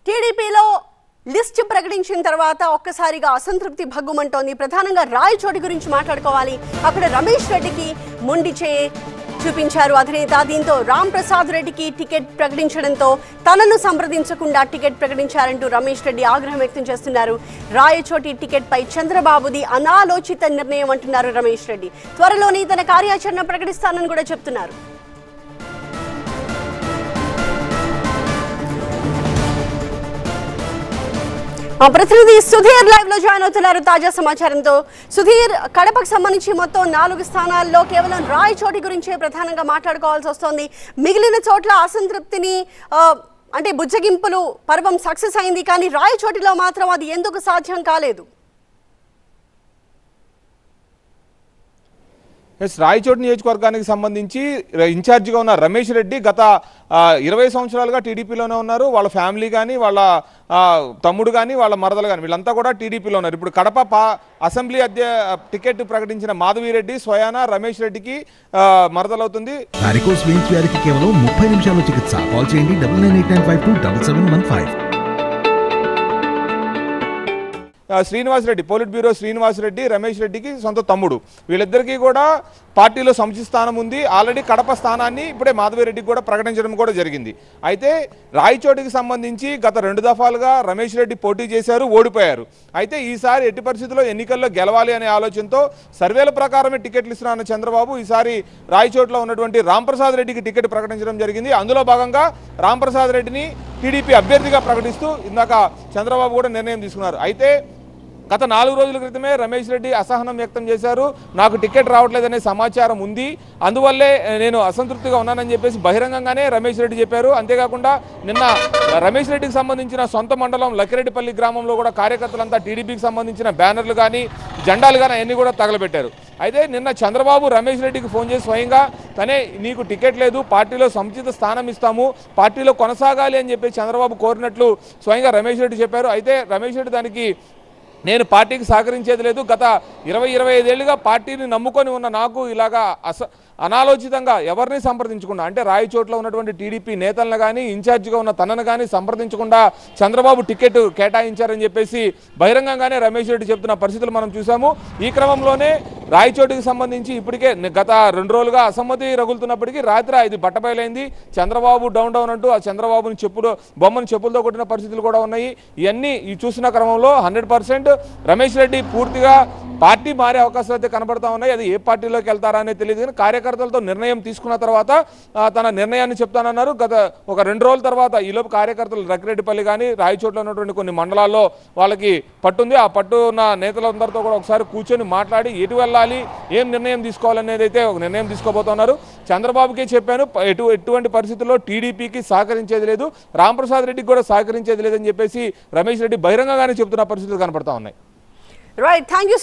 టీడీపీలో లిస్ట్ ప్రకటించిన తర్వాత ఒక్కసారిగా అసంతృప్తి భగ్గుమంటోంది. ప్రధానంగా రాయచోటి గురించి మాట్లాడుకోవాలి. అక్కడ రమేష్ రెడ్డికి మొండి చూపించారు అధినేత. దీంతో రామ్ ప్రసాద్ రెడ్డికి టికెట్ ప్రకటించడంతో తనను సంప్రదించకుండా టికెట్ ప్రకటించారంటూ రమేష్ రెడ్డి ఆగ్రహం వ్యక్తం చేస్తున్నారు. రాయచోటి టికెట్ పై చంద్రబాబుది అనాలోచిత నిర్ణయం అంటున్నారు రమేష్ రెడ్డి. త్వరలోనే తన కార్యాచరణ ప్రకటిస్తానని కూడా చెప్తున్నారు. మా ప్రతినిధి సుధీర్ లైవ్ లో జాయిన్ అవుతున్నారు తాజా సమాచారంతో. సుధీర్, కడపకు సంబంధించి మొత్తం 4 స్థానాల్లో కేవలం రాయచోటి గురించే ప్రధానంగా మాట్లాడుకోవాల్సి వస్తోంది. మిగిలిన చోట్ల అసంతృప్తిని అంటే బుజ్జగింపులు పర్వం సక్సెస్ అయింది, కానీ రాయచోటిలో మాత్రం అది ఎందుకు సాధ్యం కాలేదు? రాయచోటి నియోజకవర్గానికి సంబంధించి ఇన్ఛార్జిగా ఉన్న రమేష్ రెడ్డి గత 20 సంవత్సరాలుగా టీడీపీలోనే ఉన్నారు. వాళ్ళ ఫ్యామిలీ కానీ, వాళ్ళ తమ్ముడు కానీ, వాళ్ళ మరదలు కానీ వీళ్ళంతా కూడా టీడీపీలో ఉన్నారు. ఇప్పుడు కడప అసెంబ్లీ టికెట్ ప్రకటించిన మాధవిరెడ్డి స్వయాన రమేష్ రెడ్డికి మరదలవుతుంది. వారికోస్ వెయిన్స్ వ్యాధికి కేవలం 30 నిమిషాల్లో చికిత్స. కాల్ చేయండి 9989527715. శ్రీనివాసరెడ్డి, పోలిట్ బ్యూరో శ్రీనివాసరెడ్డి రమేష్ రెడ్డికి సొంత తమ్ముడు. వీళ్ళిద్దరికీ కూడా పార్టీలో సముచిత స్థానం ఉంది. ఆల్రెడీ కడప స్థానాన్ని ఇప్పుడే మాధవిరెడ్డికి కూడా ప్రకటించడం కూడా జరిగింది. అయితే రాయచోటికి సంబంధించి గత 2 దఫాలుగా రమేష్ రెడ్డి పోటీ చేశారు, ఓడిపోయారు. అయితే ఈసారి ఎట్టి పరిస్థితుల్లో ఎన్నికల్లో గెలవాలి అనే ఆలోచనతో సర్వేల ప్రకారమే టికెట్లు ఇస్తున్న చంద్రబాబు ఈసారి రాయచోటిలో ఉన్నటువంటి రాంప్రసాద్ రెడ్డికి టికెట్ ప్రకటించడం జరిగింది. అందులో భాగంగా రాంప్రసాద్ రెడ్డిని టీడీపీ అభ్యర్థిగా ప్రకటిస్తూ ఇందాక చంద్రబాబు కూడా నిర్ణయం తీసుకున్నారు. అయితే గత 4 రోజుల క్రితమే రమేష్ రెడ్డి అసహనం వ్యక్తం చేశారు. నాకు టికెట్ రావట్లేదనే సమాచారం ఉంది, అందువల్లే నేను అసంతృప్తిగా ఉన్నానని చెప్పేసి బహిరంగంగానే రమేష్ రెడ్డి చెప్పారు. అంతేకాకుండా నిన్న రమేష్ రెడ్డికి సంబంధించిన సొంత మండలం లక్కిరెడ్డిపల్లి గ్రామంలో కూడా కార్యకర్తలంతా టీడీపీకి సంబంధించిన బ్యానర్లు కానీ, జెండాలు కానీ అన్నీ కూడా తగలబెట్టారు. అయితే నిన్న చంద్రబాబు రమేష్ రెడ్డికి ఫోన్ చేసి స్వయంగా తనే నీకు టికెట్ లేదు, పార్టీలో సముచిత స్థానం ఇస్తాము, పార్టీలో కొనసాగాలి అని చెప్పి చంద్రబాబు కోరినట్లు స్వయంగా రమేష్ రెడ్డి చెప్పారు. అయితే రమేష్ రెడ్డి దానికి నేను పార్టీకి సహకరించేది లేదు, గత 20-25 ఏళ్ళుగా పార్టీని నమ్ముకొని ఉన్న నాకు ఇలాగా అనాలోచితంగా ఎవరిని సంప్రదించకుండా, అంటే రాయచోట్లో ఉన్నటువంటి టీడీపీ నేతలను కానీ, ఇన్ఛార్జిగా ఉన్న తనను కానీ సంప్రదించకుండా చంద్రబాబు టికెట్ కేటాయించారని చెప్పేసి బహిరంగంగానే రమేష్ రెడ్డి చెప్తున్న పరిస్థితులు మనం చూసాము. ఈ క్రమంలోనే రాయచోటికి సంబంధించి ఇప్పటికే గత 2 రోజులుగా అసమ్మతి రగులుతున్నప్పటికీ రాత్రి ఇది బట్టబయలైంది. చంద్రబాబు డౌన్ అంటూ ఆ చంద్రబాబుని బొమ్మను చెప్పులతో కొట్టిన పరిస్థితులు కూడా ఉన్నాయి. ఇవన్నీ చూసిన క్రమంలో 100% రమేష్ రెడ్డి పూర్తిగా పార్టీ మారే అవకాశాలు అయితే కనబడతా ఉన్నాయి. అది ఏ పార్టీలోకి వెళ్తారా అనేది తెలియదు, కానీ కార్యకర్తలతో నిర్ణయం తీసుకున్న తర్వాత తన నిర్ణయాన్ని చెప్తానన్నారు. గత ఒక 2 రోజుల తర్వాత ఈలోపు కార్యకర్తలు లక్కిరెడ్డిపల్లి కానీ, రాయచోట్లో ఉన్నటువంటి కొన్ని మండలాల్లో వాళ్ళకి పట్టుంది. ఆ పట్టు ఉన్న నేతలందరితో కూడా ఒకసారి కూర్చొని మాట్లాడి ఎటు వెళ్ళాలి, ఏం నిర్ణయం తీసుకోవాలనేది అయితే ఒక నిర్ణయం తీసుకోబోతున్నారు. చంద్రబాబుకే చెప్పాను, ఎటువంటి పరిస్థితుల్లో టీడీపీకి సహకరించేది లేదు, రాంప్రసాద్ రెడ్డికి కూడా సహకరించేది లేదని చెప్పేసి రమేష్ రెడ్డి బహిరంగంగానే చెప్తున్న పరిస్థితులు కనపడతా ఉన్నాయి. Right, thank you.